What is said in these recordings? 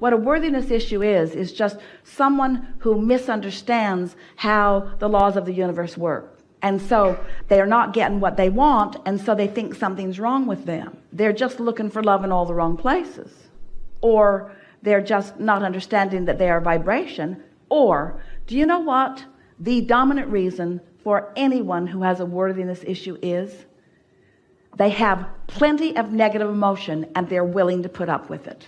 What a worthiness issue is just someone who misunderstands how the laws of the universe work. And so they are not getting what they want, and so they think something's wrong with them. They're just looking for love in all the wrong places. Or they're just not understanding that they are vibration. Or, do you know what the dominant reason for anyone who has a worthiness issue is? They have plenty of negative emotion and they're willing to put up with it.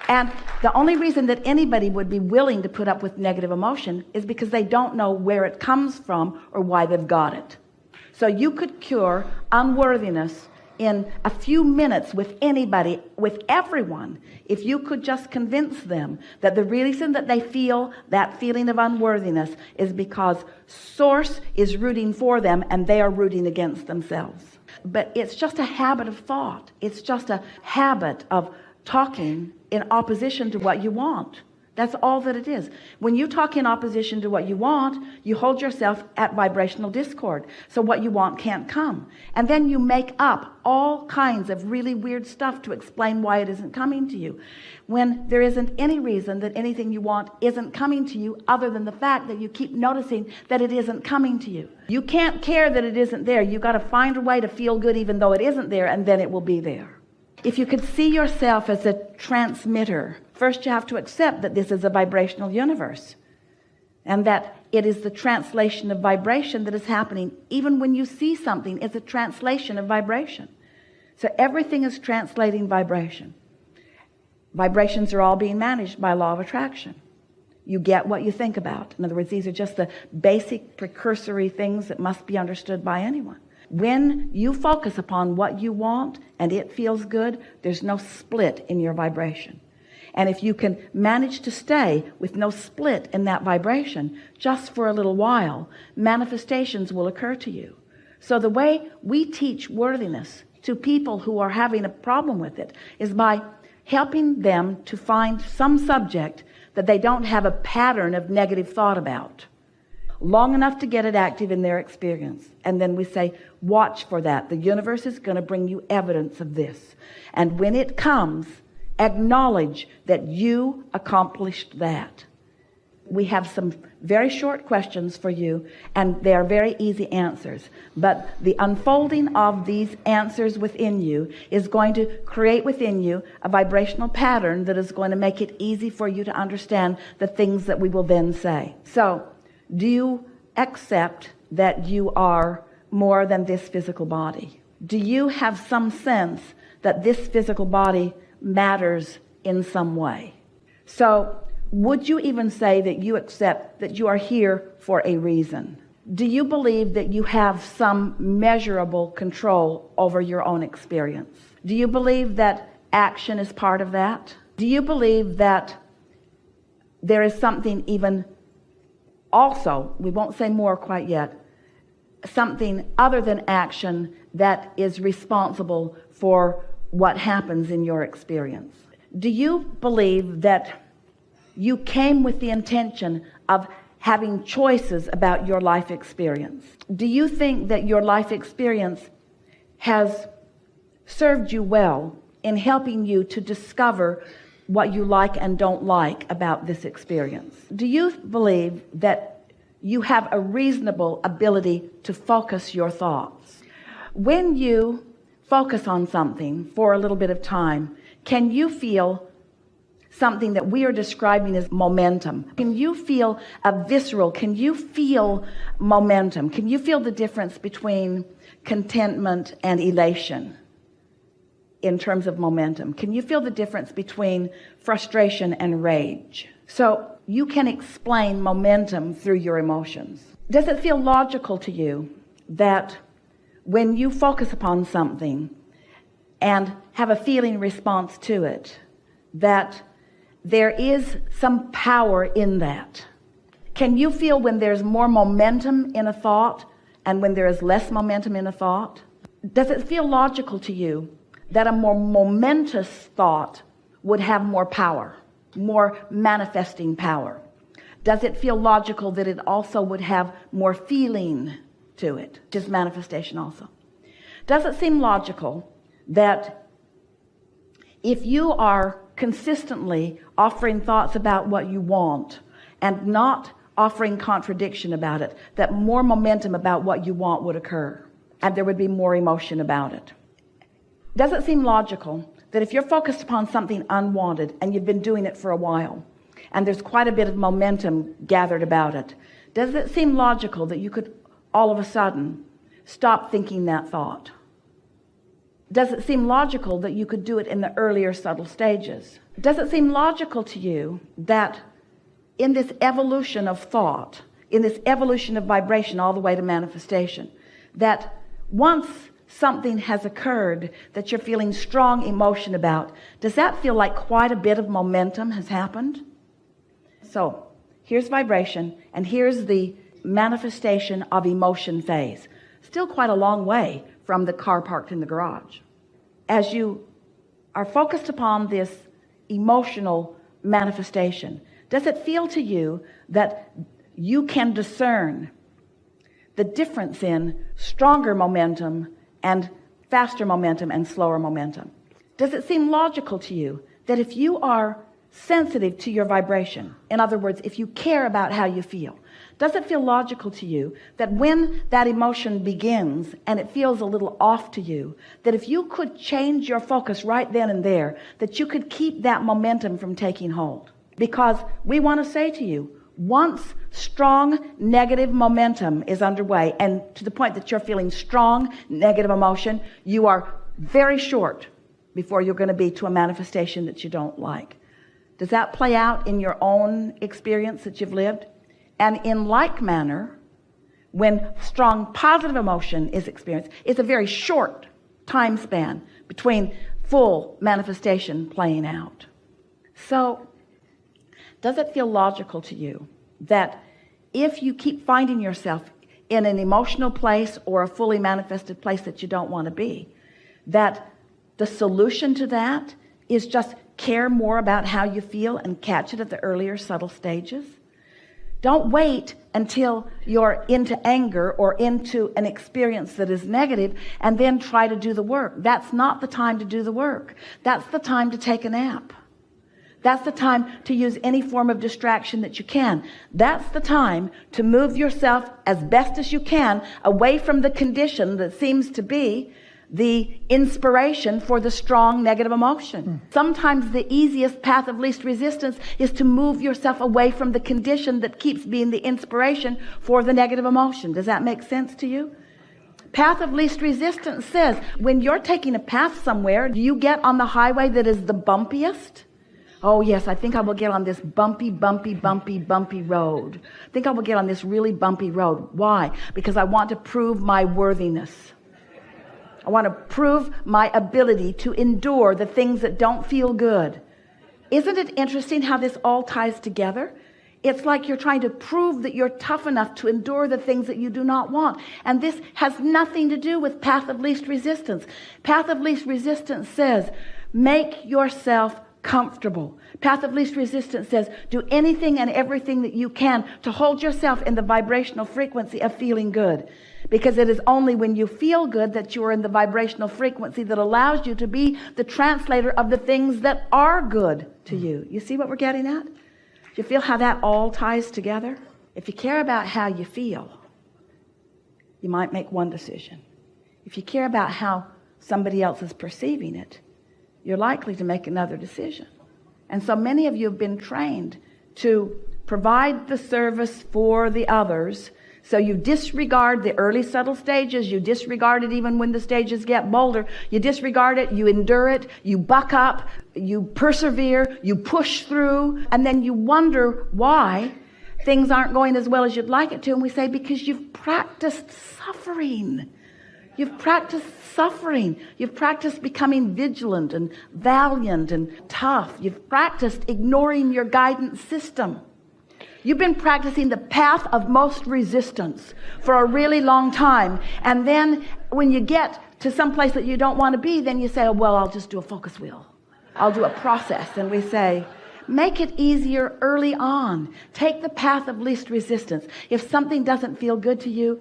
And the only reason that anybody would be willing to put up with negative emotion is because they don't know where it comes from or why they've got it. So you could cure unworthiness in a few minutes with anybody, with everyone, if you could just convince them that the reason that they feel that feeling of unworthiness is because Source is rooting for them and they are rooting against themselves. But it's just a habit of thought. It's just a habit of talking in opposition to what you want. That's all that it is. When you talk in opposition to what you want, you hold yourself at vibrational discord. So what you want can't come. And then you make up all kinds of really weird stuff to explain why it isn't coming to you, when there isn't any reason that anything you want isn't coming to you other than the fact that you keep noticing that it isn't coming to you. You can't care that it isn't there. You got to find a way to feel good even though it isn't there, and then it will be there. If you could see yourself as a transmitter, first you have to accept that this is a vibrational universe and that it is the translation of vibration that is happening. Even when you see something, it's a translation of vibration. So everything is translating vibration. Vibrations are all being managed by law of attraction. You get what you think about. In other words, these are just the basic precursory things that must be understood by anyone. When you focus upon what you want and it feels good, there's no split in your vibration. And if you can manage to stay with no split in that vibration just for a little while, manifestations will occur to you. So the way we teach worthiness to people who are having a problem with it is by helping them to find some subject that they don't have a pattern of negative thought about, long enough to get it active in their experience. And then we say, watch for that. The universe is going to bring you evidence of this. And when it comes, acknowledge that you accomplished that. We have some very short questions for you, and they are very easy answers. But the unfolding of these answers within you is going to create within you a vibrational pattern that is going to make it easy for you to understand the things that we will then say. So, do you accept that you are more than this physical body? Do you have some sense that this physical body matters in some way? So would you even say that you accept that you are here for a reason? Do you believe that you have some measurable control over your own experience? Do you believe that action is part of that? Do you believe that there is something even also, we won't say more quite yet, something other than action that is responsible for what happens in your experience? Do you believe that you came with the intention of having choices about your life experience? Do you think that your life experience has served you well in helping you to discover what you like and don't like about this experience? Do you believe that you have a reasonable ability to focus your thoughts? When you focus on something for a little bit of time, can you feel something that we are describing as momentum? Can you feel a visceral, can you feel momentum? Can you feel the difference between contentment and elation in terms of momentum? Can you feel the difference between frustration and rage? So you can explain momentum through your emotions. Does it feel logical to you that when you focus upon something and have a feeling response to it, that there is some power in that? Can you feel when there's more momentum in a thought and when there is less momentum in a thought? Does it feel logical to you that a more momentous thought would have more power, more manifesting power? Does it feel logical that it also would have more feeling to it, just manifestation also? Does it seem logical that if you are consistently offering thoughts about what you want and not offering contradiction about it, that more momentum about what you want would occur and there would be more emotion about it. Does it seem logical that if you're focused upon something unwanted and you've been doing it for a while and there's quite a bit of momentum gathered about it, does it seem logical that you could all of a sudden stop thinking that thought? Does it seem logical that you could do it in the earlier subtle stages? Does it seem logical to you that in this evolution of thought, in this evolution of vibration all the way to manifestation, that once something has occurred that you're feeling strong emotion about, does that feel like quite a bit of momentum has happened? So here's vibration and here's the manifestation of emotion phase. Still quite a long way from the car parked in the garage. As you are focused upon this emotional manifestation, does it feel to you that you can discern the difference in stronger momentum and faster momentum and slower momentum? Does it seem logical to you that if you are sensitive to your vibration, in other words, if you care about how you feel, does it feel logical to you that when that emotion begins and it feels a little off to you, that if you could change your focus right then and there, that you could keep that momentum from taking hold? Because we want to say to you, once strong negative momentum is underway, and to the point that you're feeling strong negative emotion, you are very short before you're going to be to a manifestation that you don't like. Does that play out in your own experience that you've lived? And in like manner, when strong positive emotion is experienced, it's a very short time span between full manifestation playing out. So, does it feel logical to you that if you keep finding yourself in an emotional place or a fully manifested place that you don't want to be, that the solution to that is just care more about how you feel and catch it at the earlier subtle stages? Don't wait until you're into anger or into an experience that is negative and then try to do the work. That's not the time to do the work. That's the time to take a nap. That's the time to use any form of distraction that you can. That's the time to move yourself as best as you can away from the condition that seems to be the inspiration for the strong negative emotion. Sometimes the easiest path of least resistance is to move yourself away from the condition that keeps being the inspiration for the negative emotion. Does that make sense to you? Path of least resistance says when you're taking a path somewhere, do you get on the highway that is the bumpiest? Oh yes, I think I will get on this bumpy road. I think I will get on this really bumpy road. Why? Because I want to prove my worthiness. I want to prove my ability to endure the things that don't feel good. Isn't it interesting how this all ties together? It's like you're trying to prove that you're tough enough to endure the things that you do not want. And this has nothing to do with path of least resistance. Path of least resistance says, make yourself comfortable. Path of least resistance says, do anything and everything that you can to hold yourself in the vibrational frequency of feeling good. Because it is only when you feel good that you are in the vibrational frequency that allows you to be the translator of the things that are good to you. You see what we're getting at? Do you feel how that all ties together? If you care about how you feel, you might make one decision. If you care about how somebody else is perceiving it, you're likely to make another decision. And so many of you have been trained to provide the service for the others. So you disregard the early subtle stages. You disregard it even when the stages get bolder. You disregard it, you endure it, you buck up, you persevere, you push through, and then you wonder why things aren't going as well as you'd like it to. And we say, because you've practiced suffering. You've practiced suffering. You've practiced becoming vigilant and valiant and tough. You've practiced ignoring your guidance system. You've been practicing the path of most resistance for a really long time. And then when you get to some place that you don't want to be, then you say, oh, well, I'll just do a focus wheel. I'll do a process. And we say, make it easier early on. Take the path of least resistance. If something doesn't feel good to you,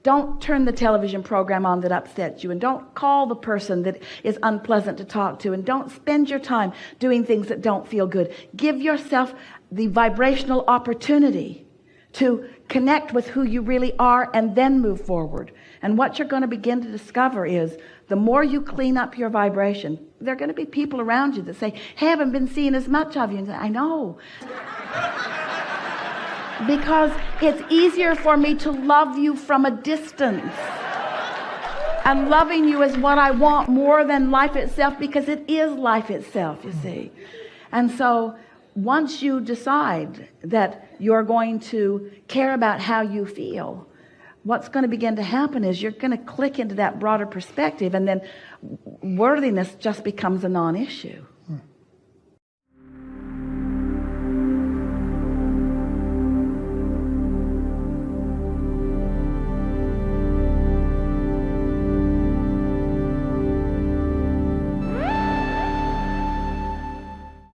Don't turn the television program on that upsets you, and don't call the person that is unpleasant to talk to, and don't spend your time doing things that don't feel good. Give yourself the vibrational opportunity to connect with who you really are and then move forward. And what you're going to begin to discover is the more you clean up your vibration, there are going to be people around you that say, hey, I haven't been seeing as much of you. And say, I know. Because it's easier for me to love you from a distance. And loving you is what I want more than life itself, because it is life itself, you see. And so once you decide that you're going to care about how you feel, what's going to begin to happen is you're going to click into that broader perspective, and then worthiness just becomes a non-issue.